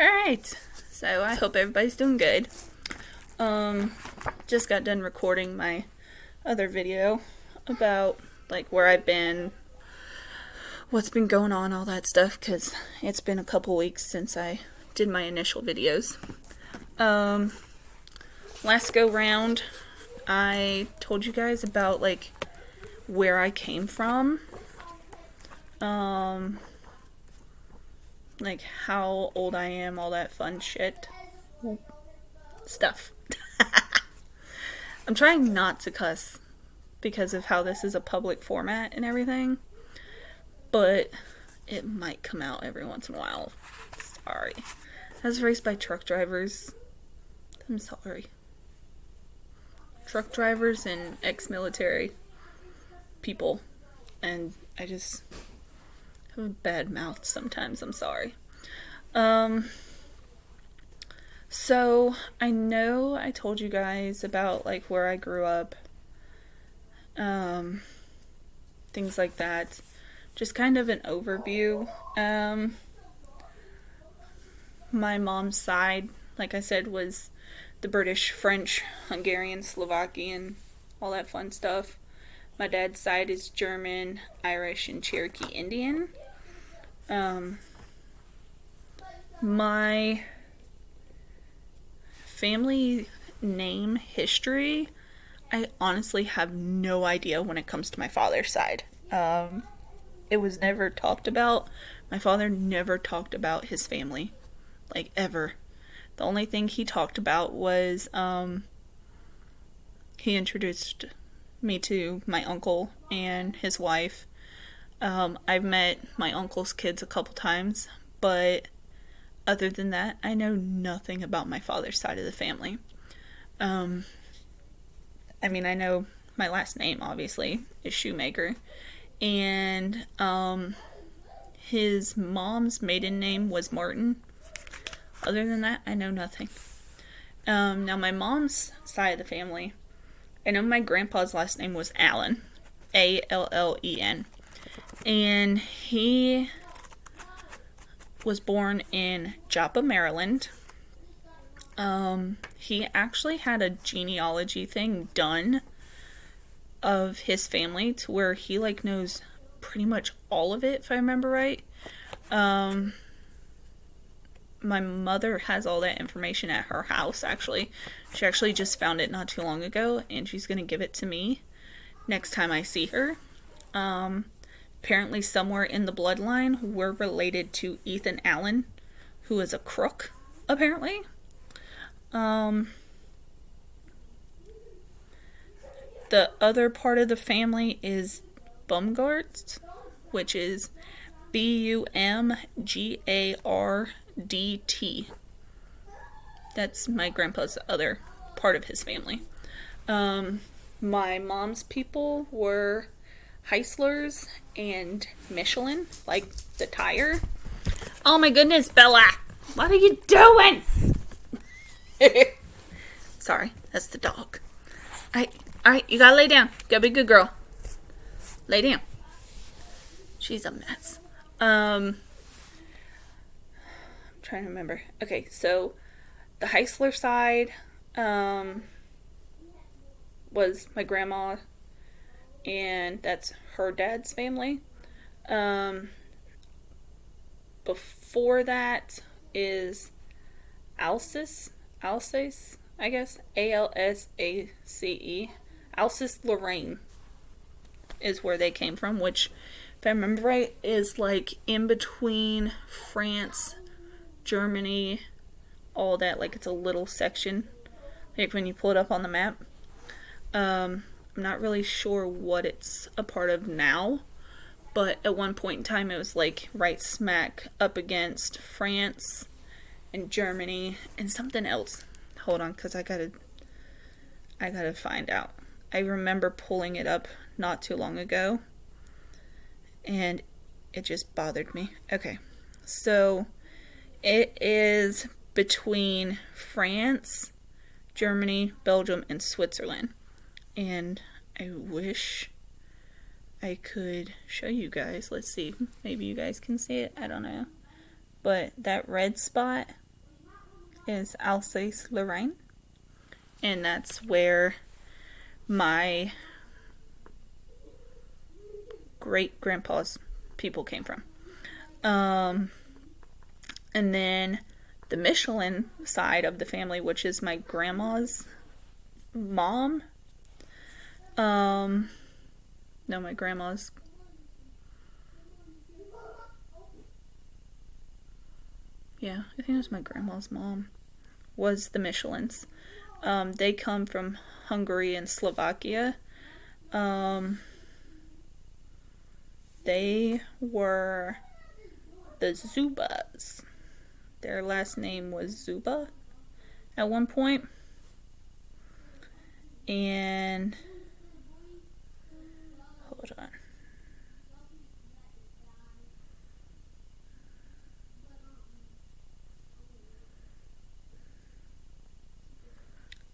Alright, so I hope everybody's doing good. Just got done recording my other video about, like, where I've been, what's been going on, all that stuff, because it's been a couple weeks since I did my initial videos. Last go round, I told you guys about, like, where I came from. Like, how old I am, all that fun shit. Stuff. I'm trying not to cuss because of how this is a public format and everything, but it might come out every once in a while. Sorry. I was raised by truck drivers. I'm sorry. Truck drivers and ex-military people, and I just have a bad mouth sometimes. I'm sorry. So I know I told you guys about, like, where I grew up, things like that. Just kind of an overview. My mom's side, like I said, was the British, French, Hungarian, Slovakian, all that fun stuff. My dad's side is German, Irish, and Cherokee Indian. My family name history, I honestly have no idea when it comes to my father's side. It was never talked about. My father never talked about his family, like, ever. The only thing he talked about was, he introduced me to my uncle and his wife. I've met my uncle's kids a couple times, but other than that, I know nothing about my father's side of the family. I mean, I know my last name, obviously, is Shoemaker, and his mom's maiden name was Martin. Other than that, I know nothing. Now, my mom's side of the family, I know my grandpa's last name was Allen, Allen, and he was born in Joppa, Maryland. He actually had a genealogy thing done of his family to where he, like, knows pretty much all of it, if I remember right. My mother has all that information at her house, actually. She actually just found it not too long ago, and she's going to give it to me next time I see her. Apparently somewhere in the bloodline, we're related to Ethan Allen, who is a crook, apparently. The other part of the family is Bumgardt, which is Bumgardt. That's my grandpa's other part of his family. My mom's people were Heislers and Michelin, like the tire. Oh my goodness, Bella! What are you doing? Sorry, that's the dog. Alright, you gotta lay down. You gotta be a good girl. Lay down. She's a mess. I'm trying to remember. Okay, so the Heisler side was my grandma, and that's her dad's family. Before that is Alsace, I guess, Alsace. Alsace-Lorraine is where they came from, which, if I remember right, is, like, in between France, Germany, all that. Like, it's a little section, like when you pull it up on the map. I'm not really sure what it's a part of now, but at one point in time it was, like, right smack up against France and Germany and something else. Hold on, because I gotta find out. I remember pulling it up not too long ago, and it just bothered me. Okay, so it is between France, Germany, Belgium, and Switzerland. And I wish I could show you guys. Let's see. Maybe you guys can see it. I don't know. But that red spot, is Alsace-Lorraine, and that's where my great-grandpa's people came from. And then the Michelin side of the family, which is my grandma's mom. No, my grandma's. Yeah, I think it was my grandma's mom. Was the Michelins. They come from Hungary and Slovakia. They were the Zubas. Their last name was Zuba at one point. And hold on.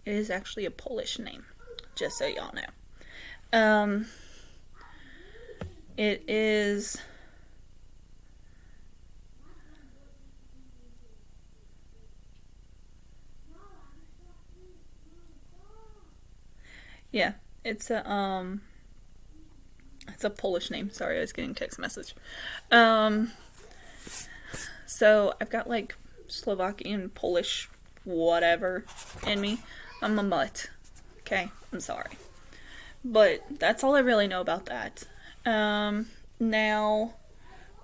It is actually a Polish name, just so y'all know. It is yeah, it's a Polish name. Sorry, I was getting a text message. So I've got like Slovakian, Polish, whatever in me. I'm a mutt. Okay, I'm sorry. But that's all I really know about that. Now,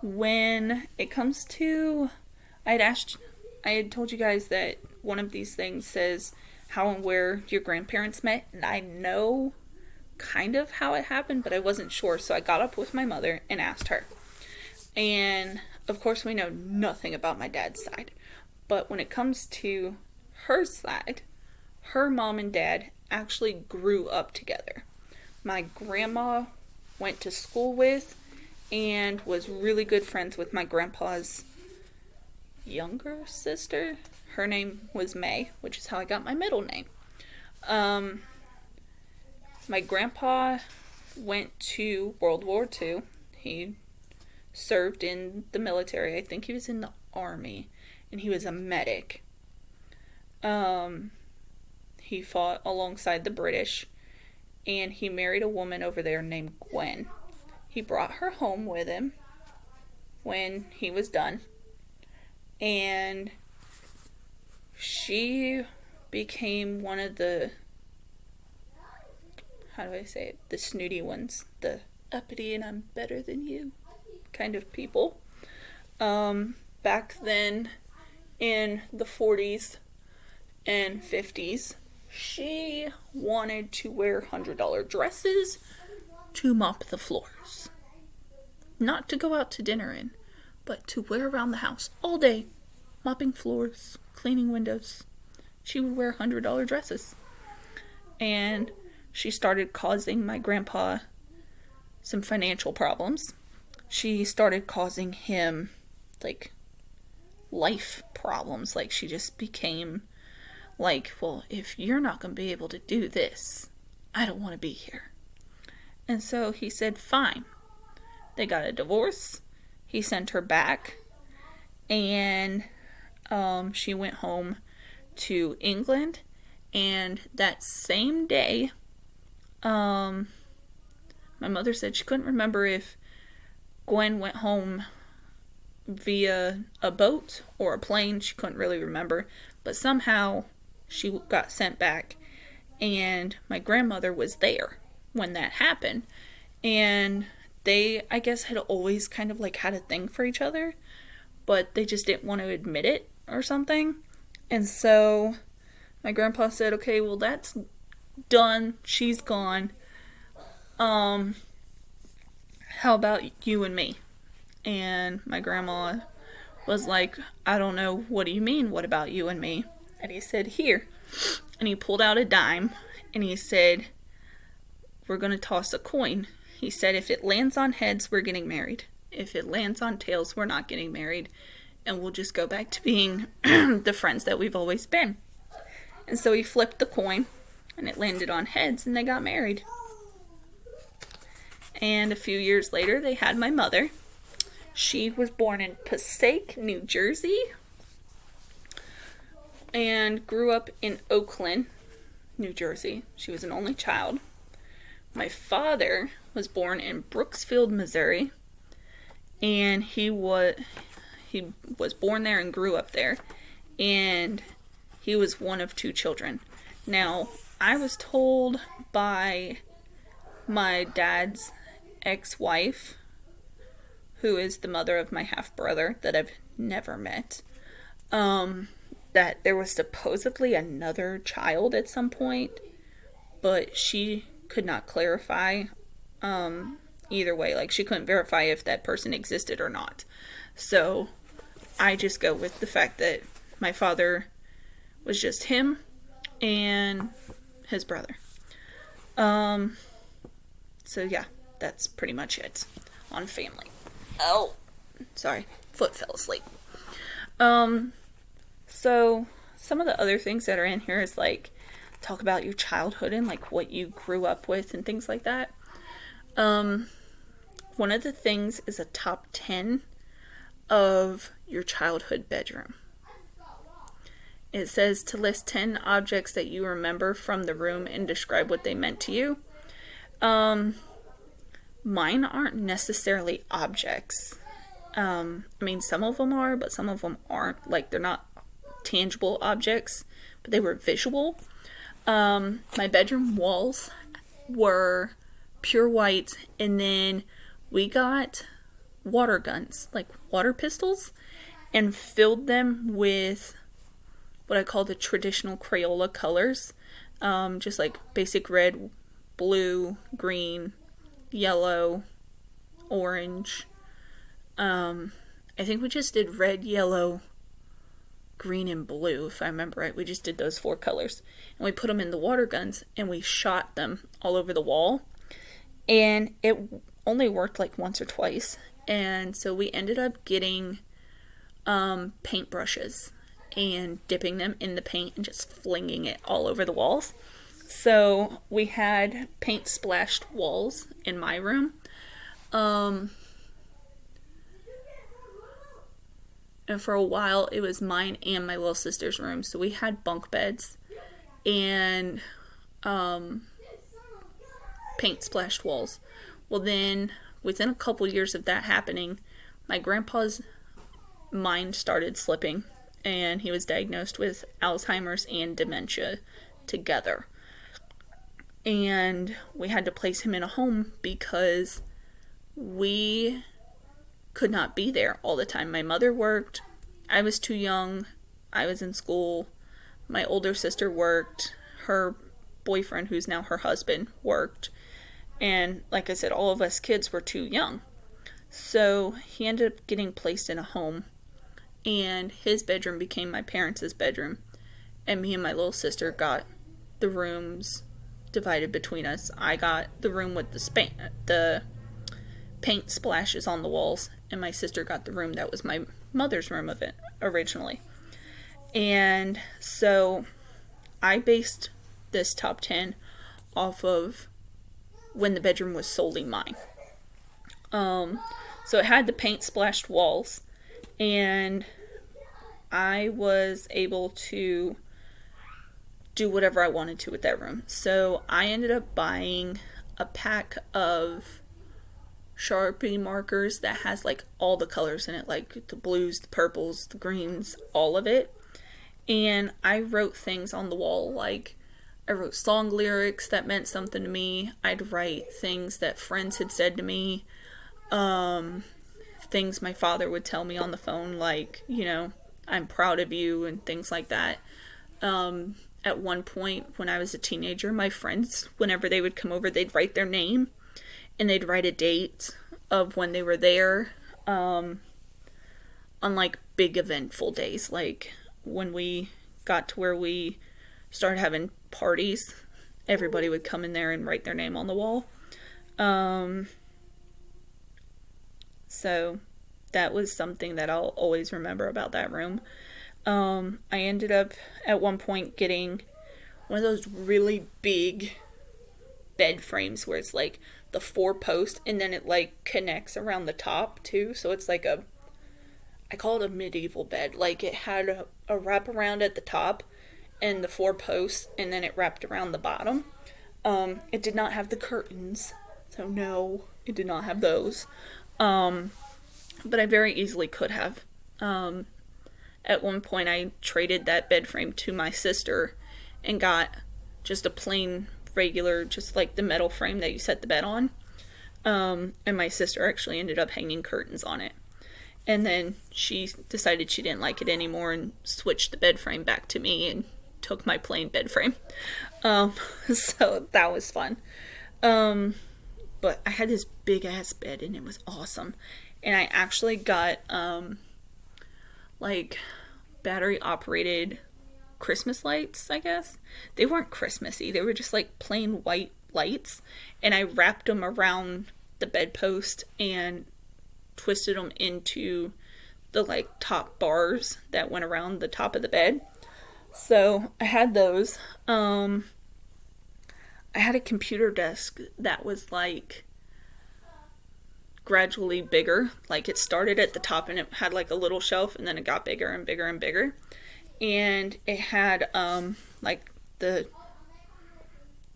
when it comes to, I had told you guys that one of these things says how and where your grandparents met, and I know kind of how it happened, but I wasn't sure, so I got up with my mother and asked her. And of course, we know nothing about my dad's side, but when it comes to her side, her mom and dad actually grew up together. My grandma went to school with and was really good friends with my grandpa's younger sister. Her name was May, which is how I got my middle name. My grandpa went to World War II. He served in the military. I think he was in the army, and he was a medic. He fought alongside the British, and he married a woman over there named Gwen. He brought her home with him when he was done, and she became one of the, how do I say it, the snooty ones, the uppity and I'm better than you kind of people. Back then in the 40s and 50s, she wanted to wear $100 dresses to mop the floors. Not to go out to dinner in, but to wear around the house all day, mopping floors, cleaning windows. She would wear $100 dresses. And she started causing my grandpa some financial problems. She started causing him, like, life problems. Like, she just became like, well, if you're not going to be able to do this, I don't want to be here. And so he said, fine. They got a divorce. He sent her back. And she went home to England. And that same day, my mother said she couldn't remember if Gwen went home via a boat or a plane. She couldn't really remember. But somehow she got sent back, and my grandmother was there when that happened, and they, I guess, had always kind of like had a thing for each other, but they just didn't want to admit it or something. And so my grandpa said, okay, well, that's done, she's gone, how about you and me? And my grandma was like, I don't know, what do you mean, what about you and me? And he said, here. And he pulled out a dime, and he said, we're going to toss a coin. He said, if it lands on heads, we're getting married. If it lands on tails, we're not getting married. And we'll just go back to being the friends that we've always been. And so he flipped the coin, and it landed on heads, and they got married. And a few years later, they had my mother. She was born in Passaic, New Jersey. and grew up in Oakland, New Jersey. She was an only child. My father was born in Brooksfield, Missouri, and he was born there and grew up there, and he was one of 2 children. Now, I was told by my dad's ex-wife, who is the mother of my half-brother that I've never met, that there was supposedly another child at some point, but she could not clarify either way. Like, she couldn't verify if that person existed or not. So I just go with the fact that my father was just him and his brother. So yeah, that's pretty much it on family. Oh, sorry, foot fell asleep. So some of the other things that are in here is like talk about your childhood and like what you grew up with and things like that. One of the things is a top 10 of your childhood bedroom. It says to list 10 objects that you remember from the room and describe what they meant to you. Mine aren't necessarily objects. I mean, some of them are, but some of them aren't. Like, they're not tangible objects, but they were visual. My bedroom walls were pure white, and then we got water guns, like water pistols, and filled them with what I call the traditional Crayola colors. Just like basic red, blue, green, yellow, orange. I think we just did red, yellow, green, and blue, if I remember right. We just did those 4 colors. And we put them in the water guns, and we shot them all over the wall. And it only worked like once or twice. And so we ended up getting paint brushes and dipping them in the paint and just flinging it all over the walls. So we had paint splashed walls in my room. And for a while it was mine and my little sister's room. So we had bunk beds and paint splashed walls. Well, then within a couple years of that happening, my grandpa's mind started slipping, and he was diagnosed with Alzheimer's and dementia together. And we had to place him in a home because we could not be there all the time. My mother worked. I was too young. I was in school. My older sister worked. Her boyfriend, who's now her husband, worked. And like I said, all of us kids were too young. So he ended up getting placed in a home, and his bedroom became my parents' bedroom. And me and my little sister got the rooms divided between us. I got the room with the paint splashes on the walls, and my sister got the room that was my mother's room of it originally. And so I based this top 10 off of when the bedroom was solely mine. So it had the paint splashed walls, and I was able to do whatever I wanted to with that room. So I ended up buying a pack of Sharpie markers that has like all the colors in it, like the blues, the purples, the greens, all of it. And I wrote things on the wall, like I wrote song lyrics that meant something to me. I'd write things that friends had said to me, things my father would tell me on the phone, like, you know, I'm proud of you and things like that. At one point when I was a teenager, my friends, whenever they would come over, they'd write their name and they'd write a date of when they were there, on like big eventful days, like when we got to where we started having parties, everybody would come in there and write their name on the wall. So that was something that I'll always remember about that room. I ended up at one point getting one of those really big bed frames where it's like the 4 posts and then it like connects around the top too. So it's like I call it a medieval bed. Like it had a wraparound at the top and the 4 posts, and then it wrapped around the bottom. It did not have the curtains, so no, it did not have those. But I very easily could have. At one point, I traded that bed frame to my sister and got just a plain, regular, just like the metal frame that you set the bed on. And my sister actually ended up hanging curtains on it. And then she decided she didn't like it anymore and switched the bed frame back to me and took my plain bed frame. So that was fun. But I had this big ass bed and it was awesome. And I actually got like battery operated Christmas lights, I guess. They weren't Christmassy. They were just like plain white lights. And I wrapped them around the bedpost and twisted them into the like top bars that went around the top of the bed. So I had those. I had a computer desk that was like gradually bigger. Like it started at the top and it had like a little shelf, and then it got bigger and bigger and bigger. And it had like the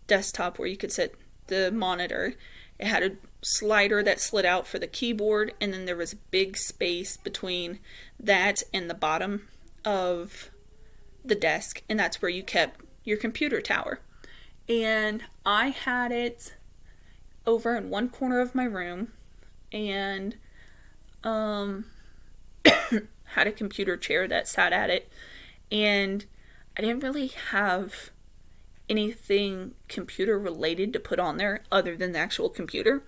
desktop where you could set the monitor. It had a slider that slid out for the keyboard, and then there was a big space between that and the bottom of the desk, and that's where you kept your computer tower. And I had it over in one corner of my room, and had a computer chair that sat at it, and I didn't really have anything computer related to put on there other than the actual computer.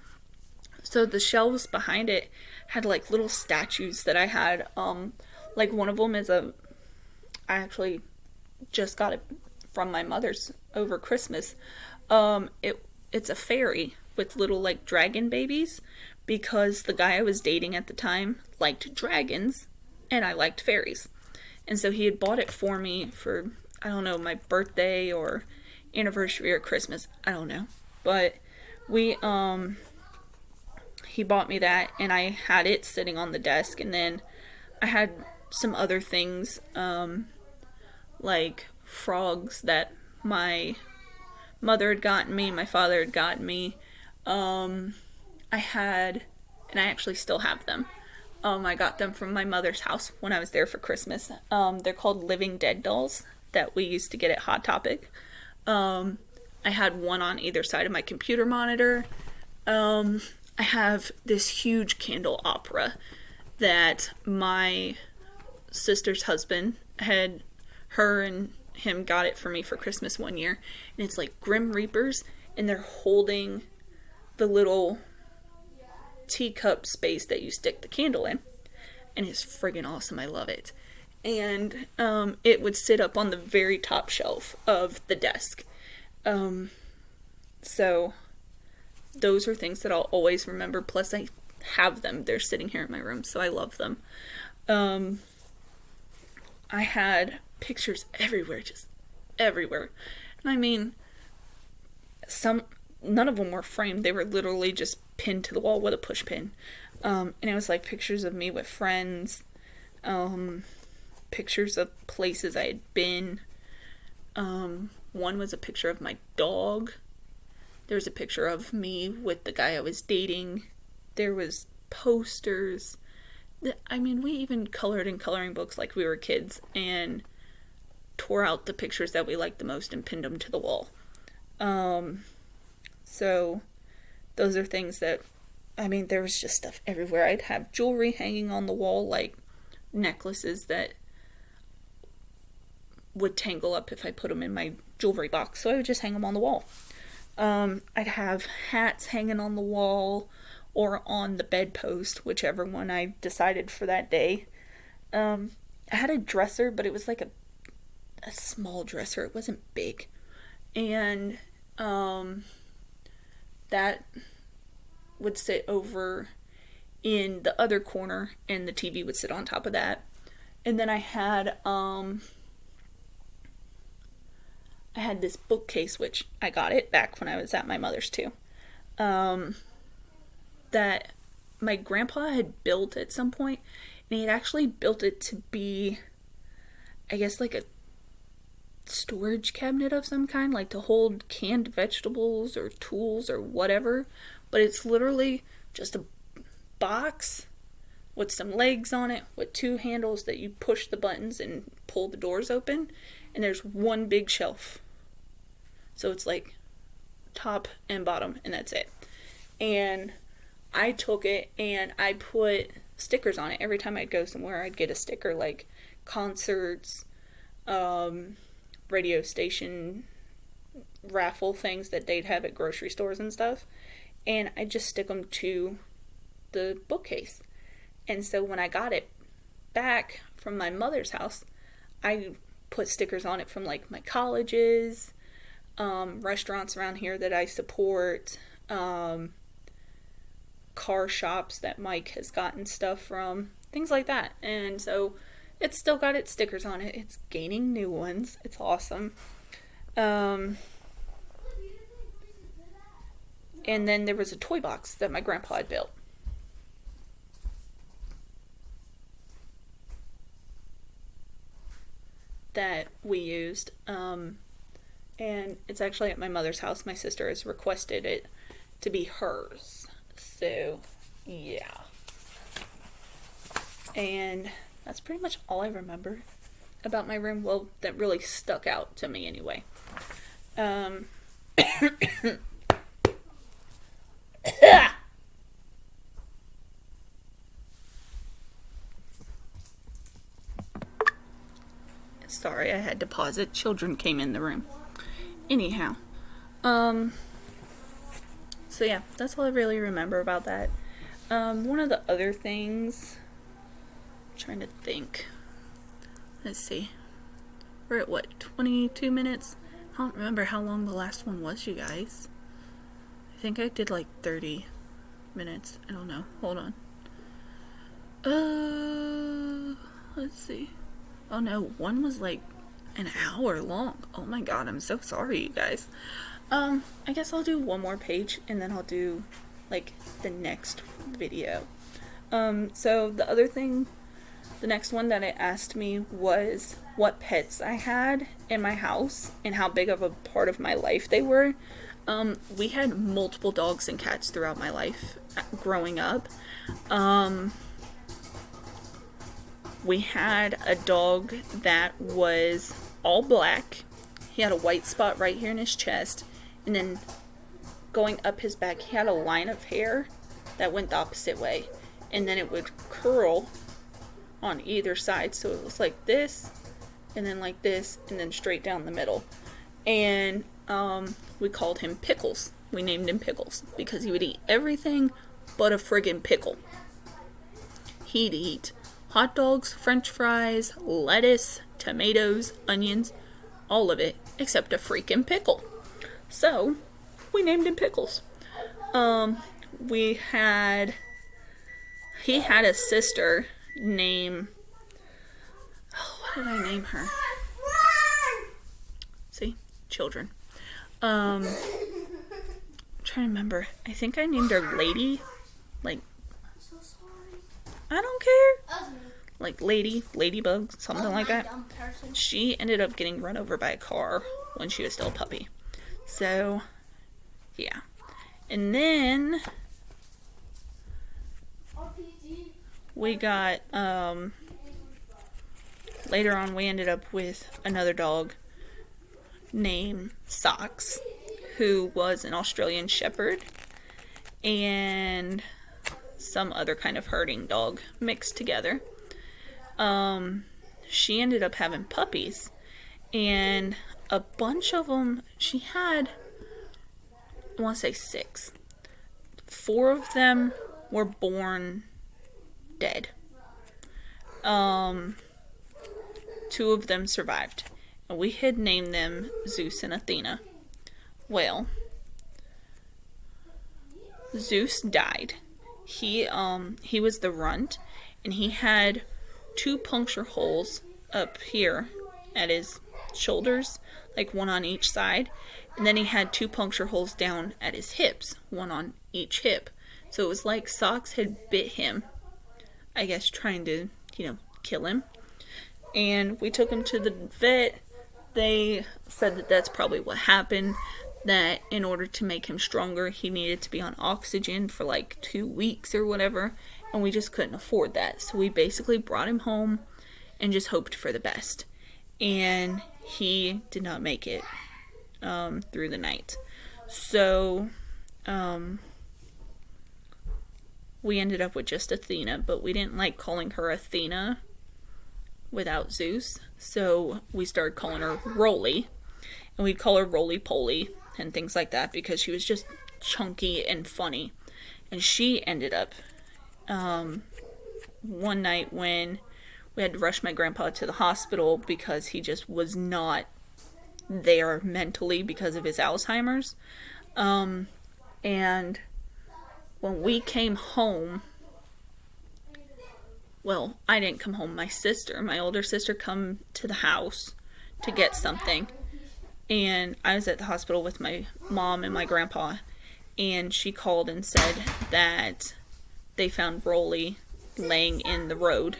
So the shelves behind it had like little statues that I had. Like one of them is I actually just got it from my mother's over Christmas. It's a fairy with little like dragon babies, because the guy I was dating at the time liked dragons and I liked fairies. And so he had bought it for me for, I don't know, my birthday or anniversary or Christmas. I don't know. But he bought me that, and I had it sitting on the desk. And then I had some other things, like frogs that my mother had gotten me, my father had gotten me. I had, and I actually still have them. I got them from my mother's house when I was there for Christmas. They're called Living Dead dolls that we used to get at Hot Topic. I had one on either side of my computer monitor. I have this huge candle opera that my sister's husband had, her and him got it for me for Christmas one year. And it's like Grim Reapers, and they're holding the little teacup space that you stick the candle in. And it's friggin' awesome. I love it. And it would sit up on the very top shelf of the desk. So those are things that I'll always remember. Plus I have them. They're sitting here in my room, so I love them. I had pictures everywhere, just everywhere. And I mean, none of them were framed. They were literally just pinned to the wall with a push pin. And it was like pictures of me with friends, pictures of places I had been. One was a picture of my dog. There was a picture of me with the guy I was dating. There was posters. I mean, we even colored in coloring books like we were kids and tore out the pictures that we liked the most and pinned them to the wall. So those are things that, I mean, there was just stuff everywhere. I'd have jewelry hanging on the wall, like necklaces that would tangle up if I put them in my jewelry box, so I would just hang them on the wall. I'd have hats hanging on the wall or on the bedpost, whichever one I decided for that day. I had a dresser, but it was like a small dresser. It wasn't big. And that would sit over in the other corner, and the TV would sit on top of that. And then I had this bookcase, which I got it back when I was at my mother's too, that my grandpa had built at some point, and he had actually built it to be, I guess like a storage cabinet of some kind, like to hold canned vegetables or tools or whatever. But it's literally just a box with some legs on it with two handles that you push the buttons and pull the doors open, and there's one big shelf. So it's like top and bottom, and that's it. And I took it and I put stickers on it. Every time I'd go somewhere, I'd get a sticker, like concerts, radio station raffle things that they'd have at grocery stores and stuff. And I just stick them to the bookcase. And so when I got it back from my mother's house, I put stickers on it from like my colleges, restaurants around here that I support, car shops that Mike has gotten stuff from, things like that. And so it's still got its stickers on it. It's gaining new ones. It's awesome. And then there was a toy box that my grandpa had built. That we used. And it's actually at my mother's house. My sister has requested it to be hers. So, yeah. And that's pretty much all I remember about my room. Well, that really stuck out to me anyway. Sorry, I had to pause it. Children came in the room. Anyhow. So yeah, that's all I really remember about that. One of the other things, I'm trying to think. Let's see. We're at what, 22 minutes? I don't remember how long the last one was, you guys. I think I did like 30 minutes. I don't know. Hold on. Let's see. Oh no, one was like an hour long. Oh my god, I'm so sorry, you guys. I guess I'll do one more page and then I'll do like the next video. So the other thing, the next one that it asked me was what pets I had in my house and how big of a part of my life they were. We had multiple dogs and cats throughout my life growing up. We had a dog that was all black. He had a white spot right here in his chest. And then going up his back, he had a line of hair that went the opposite way. And then it would curl on either side. So it was like this, and then like this, and then straight down the middle. And we called him Pickles. We named him Pickles because he would eat everything but a friggin' pickle. He'd eat hot dogs, french fries, lettuce, tomatoes, onions, all of it except a freaking pickle. So, we named him Pickles. He had a sister named, what did I name her? See? Children. I'm trying to remember. I think I named her Lady. Like, I'm so sorry. I don't care. That was me. Like Ladybug, something like that. Dumb person. She ended up getting run over by a car when she was still a puppy. So, yeah. And then we got, later on we ended up with another dog named Socks, who was an Australian Shepherd and some other kind of herding dog mixed together. She ended up having puppies, and a bunch of them, she had, I want to say 6. 4 of them were born dead. 2 of them survived, and we had named them Zeus and Athena. Well, Zeus died. He was the runt, and he had 2 puncture holes up here at his shoulders, like one on each side, and then he had 2 puncture holes down at his hips, one on each hip. So it was like Socks had bit him, I guess trying to, kill him. And we took him to the vet. They said that that's probably what happened, that in order to make him stronger, he needed to be on oxygen for like 2 weeks or whatever, and we just couldn't afford that. So we basically brought him home and just hoped for the best. And he did not make it through the night. So we ended up with just Athena, but we didn't like calling her Athena without Zeus, so we started calling her Roly, and we'd call her Roly Poly and things like that because she was just chunky and funny. And she ended up one night when we had to rush my grandpa to the hospital because he just was not there mentally because of his Alzheimer's. And when we came home, well, I didn't come home. My older sister, come to the house to get something. And I was at the hospital with my mom and my grandpa. And she called and said that they found Roly laying in the road.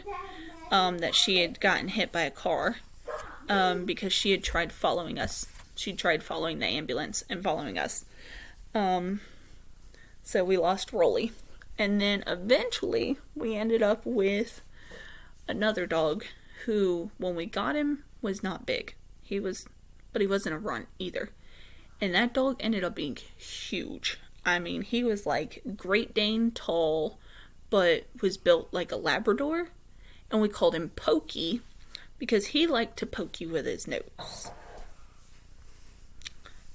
That she had gotten hit by a car. Because she had tried following us. She tried following the ambulance and following us. So we lost Roly. And then eventually we ended up with another dog who, when we got him, was not big. But he wasn't a runt either. And that dog ended up being huge. I mean, he was like Great Dane tall, but was built like a Labrador. And we called him Pokey because he liked to poke you with his nose.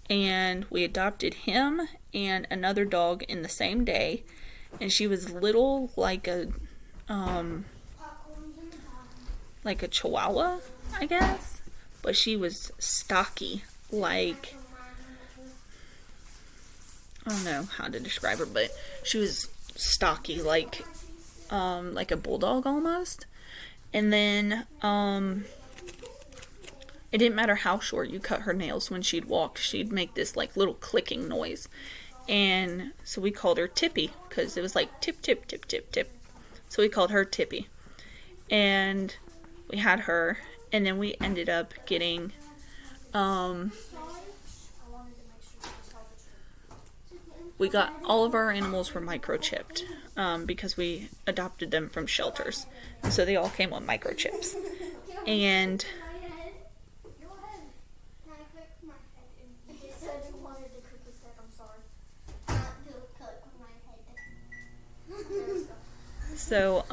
And we adopted him and another dog in the same day. And she was little, like a Chihuahua, I guess. But she was stocky, like, I don't know how to describe her, but she was stocky, like a bulldog almost. And then, it didn't matter how short you cut her nails when she'd walk, she'd make this like little clicking noise. And so we called her Tippy, because it was like tip, tip, tip, tip, tip. So we called her Tippy. And we had her, and then we ended up getting, we got, all of our animals were microchipped, because we adopted them from shelters. And so they all came with microchips. And so,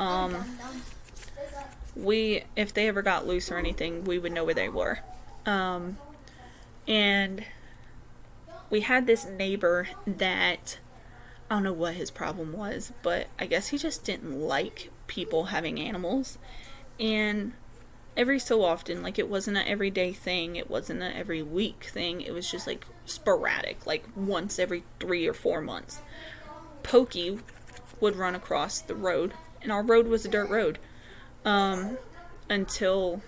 if they ever got loose or anything, we would know where they were. And we had this neighbor that, I don't know what his problem was, but I guess he just didn't like people having animals. And every so often, like, it wasn't an everyday thing, it wasn't an every week thing, it was just like sporadic, like once every 3 or 4 months. Pokey would run across the road, and our road was a dirt road, until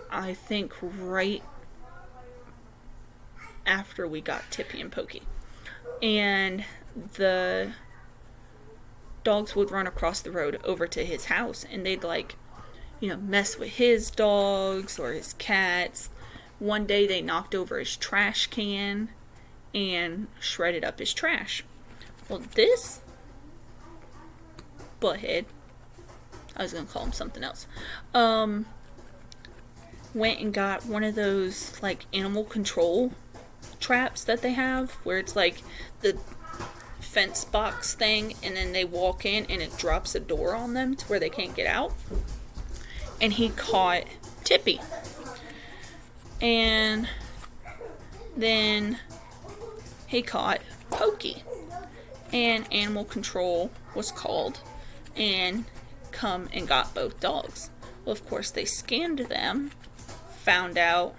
I think right after we got Tippy and Pokey. And the dogs would run across the road over to his house, and they'd like, mess with his dogs or his cats. One day they knocked over his trash can and shredded up his trash. Well, this butthead, I was going to call him something else, went and got one of those, like, animal control traps that they have, where it's like the fence box thing, and then they walk in and it drops a door on them to where they can't get out. And he caught Tippy. And then he caught Pokey. And animal control was called and come and got both dogs. Well, of course, they scanned them, found out,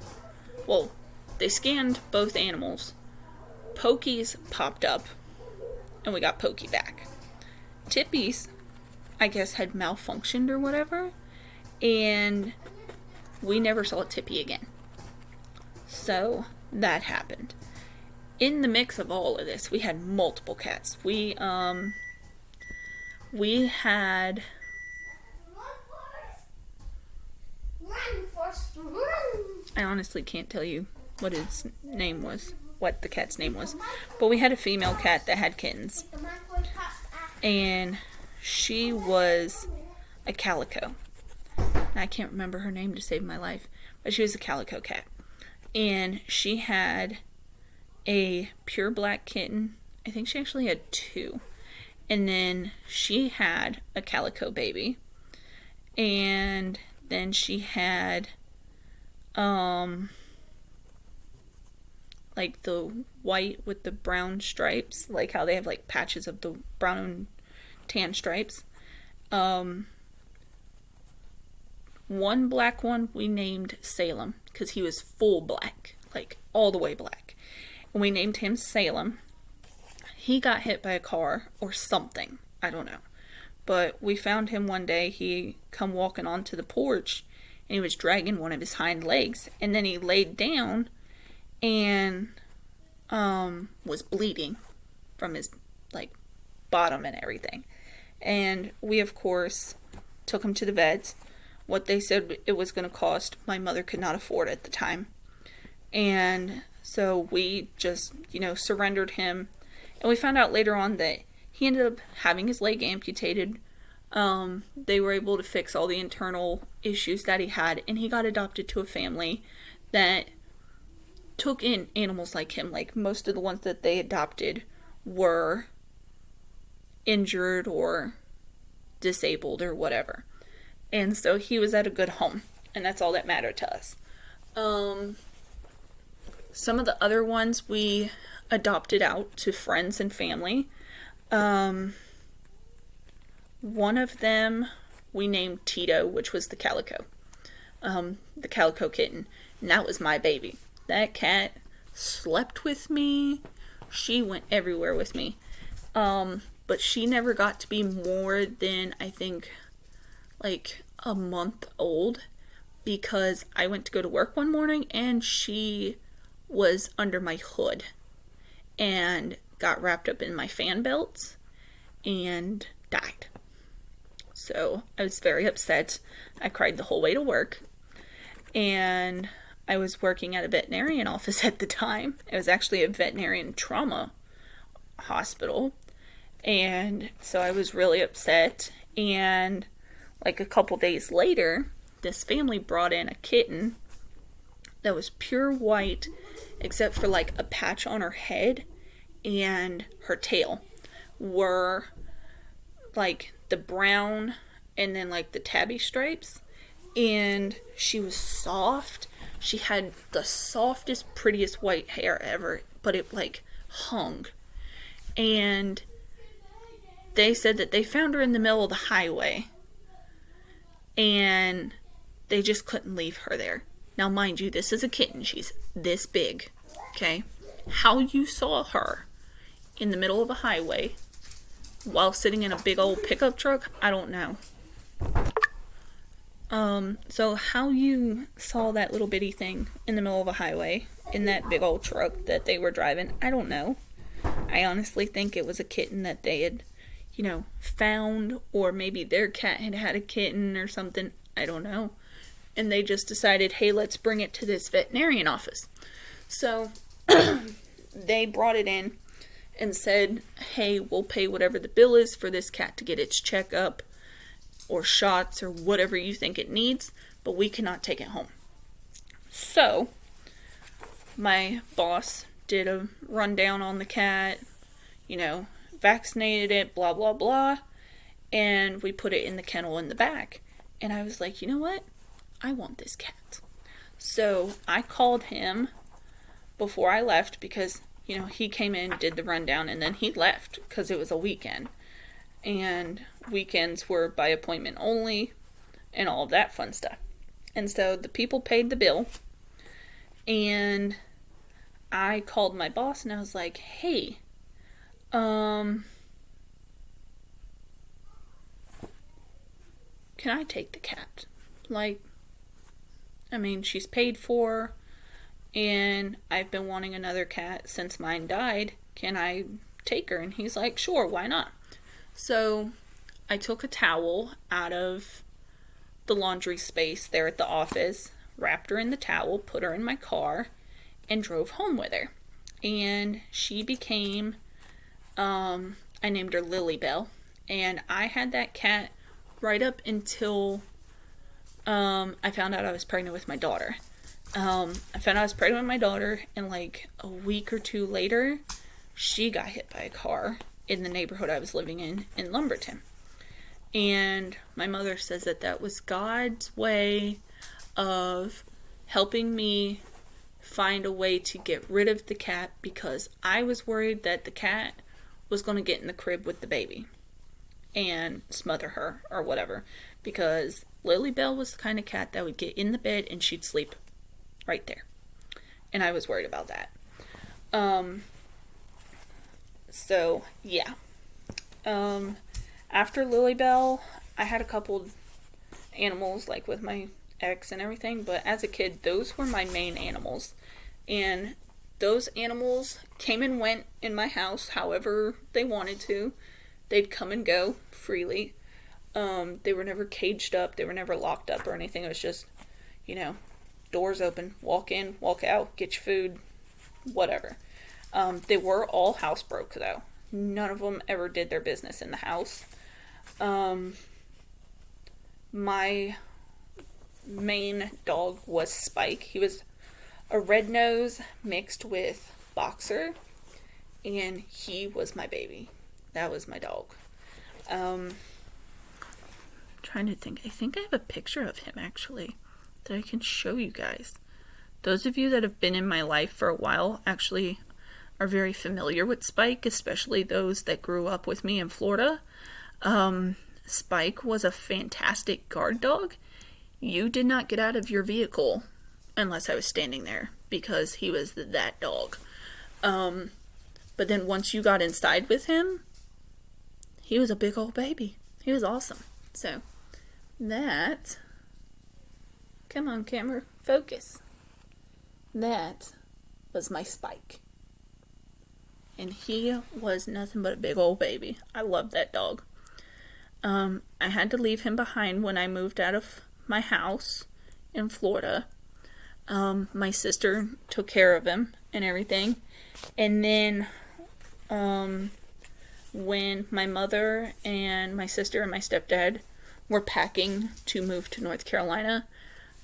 well, they scanned both animals. Pokey's popped up, and we got Pokey back. Tippy's, I guess, had malfunctioned or whatever, and we never saw Tippy again. So, that happened. In the mix of all of this, we had multiple cats. We I honestly can't tell you what his name was, what the cat's name was. But we had a female cat that had kittens. And she was a calico. I can't remember her name to save my life, but she was a calico cat. And she had a pure black kitten. I think she actually had 2. And then she had a calico baby. And then she had like the white with the brown stripes, like how they have like patches of the brown and tan stripes. One black one we named Salem because he was full black, like all the way black. And we named him Salem. He got hit by a car or something, I don't know. But we found him one day. He come walking onto the porch and he was dragging one of his hind legs, and then he laid down and was bleeding from his like bottom and everything. And we of course took him to the vets. What they said it was going to cost, my mother could not afford at the time. And so we just, surrendered him. And we found out later on that he ended up having his leg amputated. They were able to fix all the internal issues that he had, and he got adopted to a family that took in animals like him. Like most of the ones that they adopted were injured or disabled or whatever. And so he was at a good home, and that's all that mattered to us. Some of the other ones we adopted out to friends and family. One of them we named Tito, which was the calico kitten, and that was my baby. That cat slept with me. She went everywhere with me. But she never got to be more than, I think, like a month old, because I went to go to work one morning and she was under my hood and got wrapped up in my fan belts and died. So I was very upset. I cried the whole way to work, and I was working at a veterinarian office at the time. It was actually a veterinarian trauma hospital, and so I was really upset. And like a couple days later, this family brought in a kitten that was pure white except for like a patch on her head, and her tail were like the brown and then like the tabby stripes, and she was soft. She had the softest, prettiest white hair ever, but it like hung. And they said that they found her in the middle of the highway and they just couldn't leave her there. Now, mind you, this is a kitten. She's this big, okay? How you saw her in the middle of a highway while sitting in a big old pickup truck, I don't know. So how you saw that little bitty thing in the middle of a highway in that big old truck that they were driving, I don't know. I honestly think it was a kitten that they had, found, or maybe their cat had had a kitten or something. I don't know. And they just decided, hey, let's bring it to this veterinarian office. So they brought it in and said, hey, we'll pay whatever the bill is for this cat to get its checkup or shots or whatever you think it needs, but we cannot take it home. So my boss did a rundown on the cat, vaccinated it, blah, blah, blah, and we put it in the kennel in the back. And I was like, you know what? I want this cat. So I called him before I left because, he came in, did the rundown, and then he left because it was a weekend. And weekends were by appointment only and all of that fun stuff. And so the people paid the bill, and I called my boss and I was like, hey, can I take the cat? She's paid for, and I've been wanting another cat since mine died. Can I take her? And he's like, sure, why not? So I took a towel out of the laundry space there at the office, wrapped her in the towel, put her in my car, and drove home with her. And she became, I named her Lily Bell. And I had that cat right up until I found out I was pregnant with my daughter. I found out I was pregnant with my daughter, and like a week or two later, she got hit by a car in the neighborhood I was living in Lumberton. And my mother says that that was God's way of helping me find a way to get rid of the cat, because I was worried that the cat was going to get in the crib with the baby and smother her or whatever, because Lily Bell was the kind of cat that would get in the bed and she'd sleep right there. And I was worried about that. So, yeah. After Lily Bell, I had a couple animals, like with my ex and everything, but as a kid, those were my main animals. And those animals came and went in my house however they wanted to. They'd come and go freely. They were never caged up. They were never locked up or anything. It was just, doors open, walk in, walk out, get your food, whatever. They were all housebroke, though. None of them ever did their business in the house. My main dog was Spike. He was a red nose mixed with boxer, and he was my baby. That was my dog. Trying to think. I think I have a picture of him, actually, that I can show you guys. Those of you that have been in my life for a while actually are very familiar with Spike, especially those that grew up with me in Florida. Spike was a fantastic guard dog. You did not get out of your vehicle unless I was standing there, because he was that dog. But then once you got inside with him, he was a big old baby. He was awesome. So, that... Come on, camera. Focus. That was my Spike. And he was nothing but a big old baby. I loved that dog. I had to leave him behind when I moved out of my house in Florida. My sister took care of him and everything. And then, when my mother and my sister and my stepdad were packing to move to North Carolina,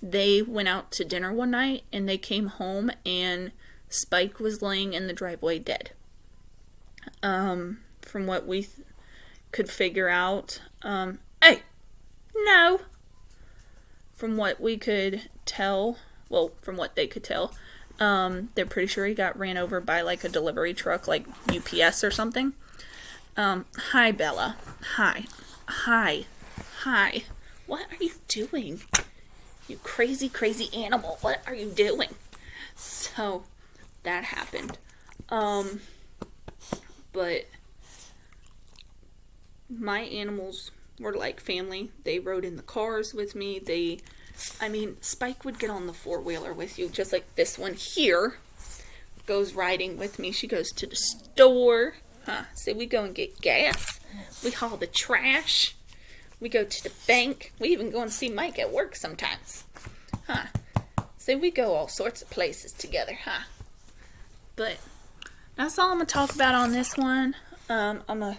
they went out to dinner one night and they came home and Spike was laying in the driveway dead. From what we could figure out, hey, no! From what we could tell, well, from what they could tell, they're pretty sure he got ran over by like a delivery truck, like UPS or something. Hi, Bella. Hi. What are you doing? You crazy, crazy animal. What are you doing? So, that happened. But my animals were like family. They rode in the cars with me. Spike would get on the four-wheeler with you, just like this one here goes riding with me. She goes to the store. So we go and get gas. We haul the trash. We go to the bank. We even go and see Mike at work sometimes. So we go all sorts of places together, But that's all I'm going to talk about on this one. I'm going to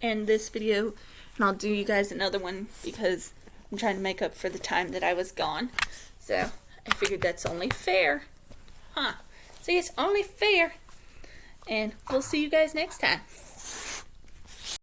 end this video, and I'll do you guys another one because I'm trying to make up for the time that I was gone. So I figured that's only fair. See, it's only fair. And we'll see you guys next time.